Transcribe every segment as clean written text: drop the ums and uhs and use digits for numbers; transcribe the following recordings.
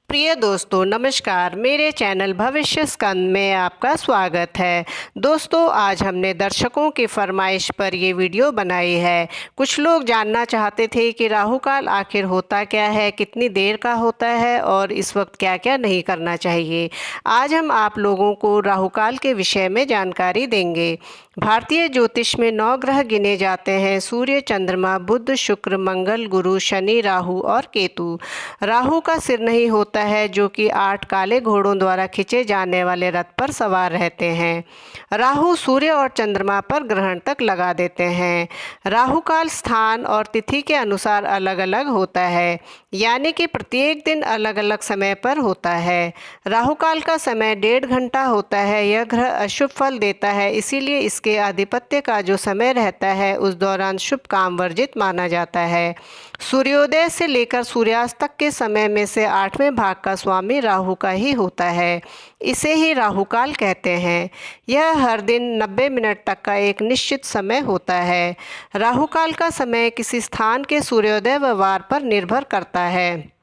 प्रिय दोस्तों नमस्कार। मेरे चैनल भविष्य स्कंद में आपका स्वागत है। दोस्तों आज हमने दर्शकों की फरमाइश पर ये वीडियो बनाई है। कुछ लोग जानना चाहते थे कि राहु काल आखिर होता क्या है, कितनी देर का होता है और इस वक्त क्या क्या नहीं करना चाहिए। आज हम आप लोगों को राहु काल के विषय में जानकारी देंगे। भारतीय ज्योतिष में 9 ग्रह गिने जाते हैं: सूर्य, चंद्रमा, बुध, शुक्र, मंगल, गुरु, शनि, राहु और केतु। राहु का सिर नहीं होता है, जो कि 8 काले घोड़ों द्वारा खींचे जाने वाले रथ पर सवार रहते हैं। राहु सूर्य और चंद्रमा पर ग्रहण तक लगा देते हैं। राहु काल स्थान और तिथि के अनुसार अलग अलग होता है, यानी कि प्रत्येक दिन अलग अलग समय पर होता है। राहु काल का समय 1.5 घंटा होता है। यह ग्रह अशुभ फल देता है, इसीलिए इसके आधिपत्य का जो समय रहता है उस दौरान शुभ काम वर्जित माना जाता है। सूर्योदय से लेकर सूर्यास्त तक के समय में से 8वें भाग का स्वामी राहु का ही होता है। इसे ही राहु काल कहते हैं। यह हर दिन 90 मिनट तक का एक निश्चित समय होता है। राहु काल का समय किसी स्थान के सूर्योदय व वार पर निर्भर करता है।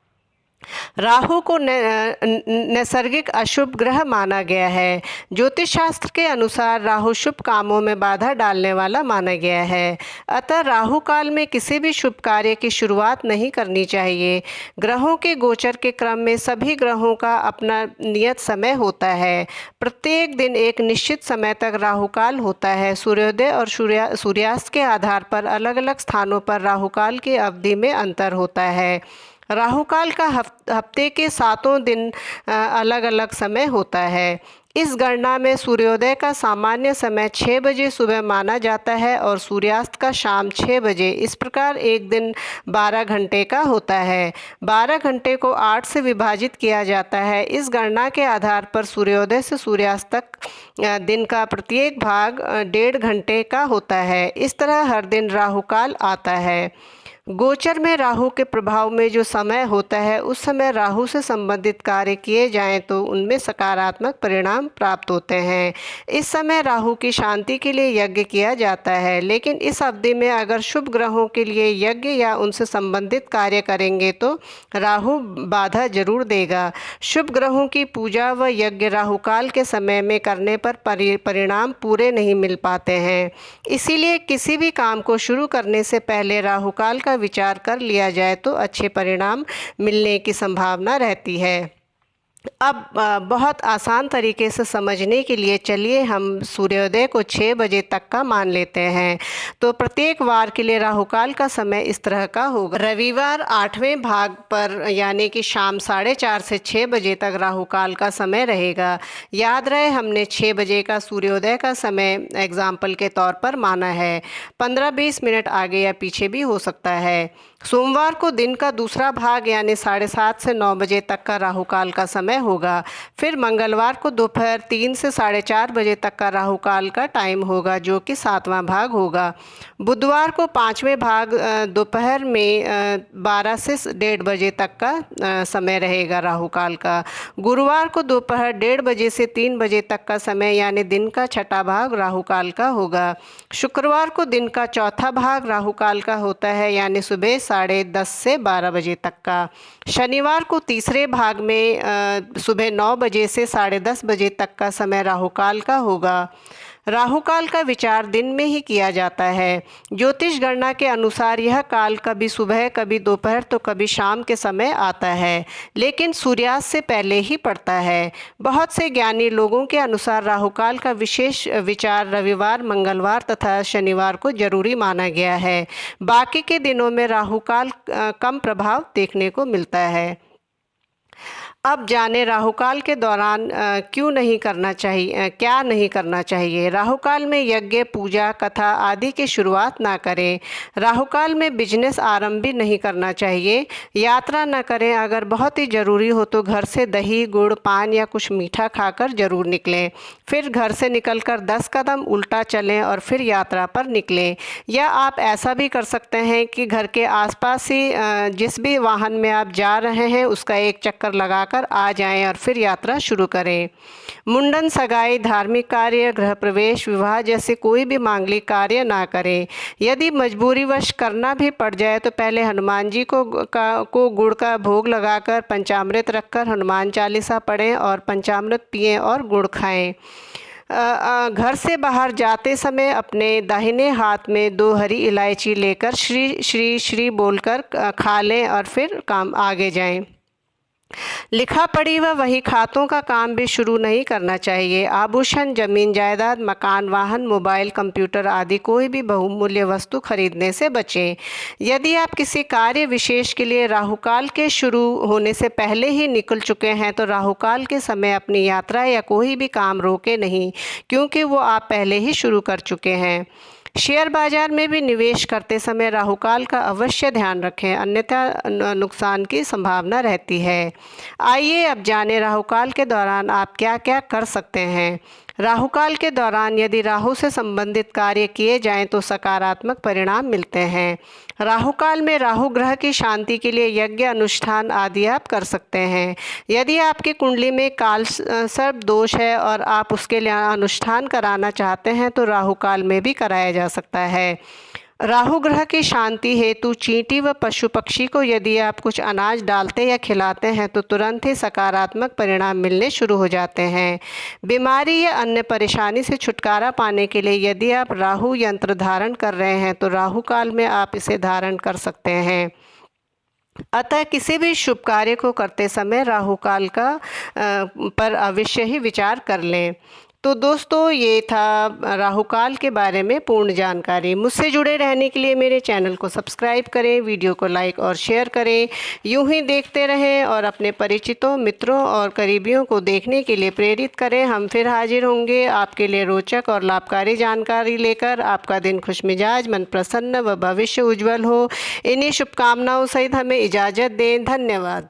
राहु को नैसर्गिक अशुभ ग्रह माना गया है। ज्योतिष शास्त्र के अनुसार राहु शुभ कामों में बाधा डालने वाला माना गया है। अतः राहु काल में किसी भी शुभ कार्य की शुरुआत नहीं करनी चाहिए। ग्रहों के गोचर के क्रम में सभी ग्रहों का अपना नियत समय होता है। प्रत्येक दिन एक निश्चित समय तक राहु काल होता है। सूर्योदय और सूर्यास्त के आधार पर अलग अलग स्थानों पर राहु काल की अवधि में अंतर होता है। राहु काल का हफ्ते के 7 दिन अलग अलग समय होता है। इस गणना में सूर्योदय का सामान्य समय 6 बजे सुबह माना जाता है और सूर्यास्त का शाम 6 बजे। इस प्रकार एक दिन 12 घंटे का होता है। 12 घंटे को 8 से विभाजित किया जाता है। इस गणना के आधार पर सूर्योदय से सूर्यास्त तक दिन का प्रत्येक भाग 1.5 घंटे का होता है। इस तरह हर दिन राहु काल आता है। गोचर में राहु के प्रभाव में जो समय होता है उस समय राहु से संबंधित कार्य किए जाएं तो उनमें सकारात्मक परिणाम प्राप्त होते हैं। इस समय राहु की शांति के लिए यज्ञ किया जाता है, लेकिन इस अवधि में अगर शुभ ग्रहों के लिए यज्ञ या उनसे संबंधित कार्य करेंगे तो राहु बाधा जरूर देगा। शुभ ग्रहों की पूजा व यज्ञ राहु काल के समय में करने पर परिणाम पूरे नहीं मिल पाते हैं। इसीलिए किसी भी काम को शुरू करने से पहले राहु काल का विचार कर लिया जाए तो अच्छे परिणाम मिलने की संभावना रहती है। अब बहुत आसान तरीके से समझने के लिए चलिए हम सूर्योदय को 6 बजे तक का मान लेते हैं। तो प्रत्येक वार के लिए राहु काल का समय इस तरह का होगा। रविवार 8वें भाग पर यानी कि शाम 4:30 से 6 बजे तक राहु काल का समय रहेगा। याद रहे हमने 6 बजे का सूर्योदय का समय एग्जाम्पल के तौर पर माना है। 15-20 मिनट आगे या पीछे भी हो सकता है। सोमवार को दिन का दूसरा भाग यानी 7:30 से 9 बजे तक का राहु काल का समय होगा। फिर मंगलवार को दोपहर 3 से 4:30 बजे तक का राहु काल का टाइम होगा, जो कि 7वां भाग होगा। बुधवार को 5वें भाग दोपहर में 12 से 1:30 बजे तक का समय रहेगा राहु काल का। गुरुवार को दोपहर 1:30 बजे से 3 बजे तक का समय यानी दिन का 6ठा भाग राहु काल का होगा। शुक्रवार को दिन का 4था भाग राहु काल का होता है, यानी सुबह 10:30 से 12 बजे तक का। शनिवार को तीसरे भाग में सुबह 9 बजे से 10:30 बजे तक का समय राहु काल का होगा। राहु काल का विचार दिन में ही किया जाता है। ज्योतिष गणना के अनुसार यह काल कभी सुबह, कभी दोपहर तो कभी शाम के समय आता है, लेकिन सूर्यास्त से पहले ही पड़ता है। बहुत से ज्ञानी लोगों के अनुसार राहु काल का विशेष विचार रविवार, मंगलवार तथा शनिवार को जरूरी माना गया है। बाकी के दिनों में राहु काल कम प्रभाव देखने को मिलता है। अब जाने राहु काल के दौरान क्यों नहीं करना चाहिए, क्या नहीं करना चाहिए। राहु काल में यज्ञ, पूजा, कथा आदि की शुरुआत ना करें। राहु काल में बिजनेस आरंभ भी नहीं करना चाहिए। यात्रा न करें। अगर बहुत ही ज़रूरी हो तो घर से दही, गुड़, पान या कुछ मीठा खाकर जरूर निकलें। फिर घर से निकलकर 10 कदम उल्टा चलें और फिर यात्रा पर निकलें। या आप ऐसा भी कर सकते हैं कि घर के आसपास ही जिस भी वाहन में आप जा रहे हैं उसका एक चक्कर लगाकर कर आ जाएं और फिर यात्रा शुरू करें। मुंडन, सगाई, धार्मिक कार्य, गृह प्रवेश, विवाह जैसे कोई भी मांगलिक कार्य ना करें। यदि मजबूरीवश करना भी पड़ जाए तो पहले हनुमान जी को गुड़ का भोग लगाकर पंचामृत रखकर हनुमान चालीसा पढ़ें और पंचामृत पिएं और गुड़ खाएं। घर से बाहर जाते समय अपने दाहिने हाथ में 2 हरी इलायची लेकर श्री श्री श्री बोलकर खा लें और फिर काम आगे जाएं। लिखा पढ़ी व वही खातों का काम भी शुरू नहीं करना चाहिए। आभूषण, जमीन जायदाद, मकान, वाहन, मोबाइल, कंप्यूटर आदि कोई भी बहुमूल्य वस्तु खरीदने से बचें। यदि आप किसी कार्य विशेष के लिए राहुकाल के शुरू होने से पहले ही निकल चुके हैं तो राहुकाल के समय अपनी यात्रा या कोई भी काम रोके नहीं, क्योंकि वो आप पहले ही शुरू कर चुके हैं। शेयर बाजार में भी निवेश करते समय राहुकाल का अवश्य ध्यान रखें, अन्यथा नुकसान की संभावना रहती है। आइए अब जानें राहुकाल के दौरान आप क्या क्या कर सकते हैं। राहुकाल के दौरान यदि राहु से संबंधित कार्य किए जाएं तो सकारात्मक परिणाम मिलते हैं। राहुकाल में राहु ग्रह की शांति के लिए यज्ञ, अनुष्ठान आदि आप कर सकते हैं। यदि आपकी कुंडली में काल सर्प दोष है और आप उसके लिए अनुष्ठान कराना चाहते हैं तो राहुकाल में भी कराया जा सकता है। राहु ग्रह की शांति हेतु चींटी व पशु पक्षी को यदि आप कुछ अनाज डालते या खिलाते हैं तो तुरंत ही सकारात्मक परिणाम मिलने शुरू हो जाते हैं। बीमारी या अन्य परेशानी से छुटकारा पाने के लिए यदि आप राहु यंत्र धारण कर रहे हैं तो राहु काल में आप इसे धारण कर सकते हैं। अतः किसी भी शुभ कार्य को करते समय राहु काल पर अवश्य ही विचार कर लें। तो दोस्तों, ये था राहुकाल के बारे में पूर्ण जानकारी। मुझसे जुड़े रहने के लिए मेरे चैनल को सब्सक्राइब करें, वीडियो को लाइक और शेयर करें। यूं ही देखते रहें और अपने परिचितों, मित्रों और करीबियों को देखने के लिए प्रेरित करें। हम फिर हाजिर होंगे आपके लिए रोचक और लाभकारी जानकारी लेकर। आपका दिन खुशमिजाज, मन प्रसन्न व भविष्य उज्जवल हो, इन्हीं शुभकामनाओं सहित हमें इजाज़त दें। धन्यवाद।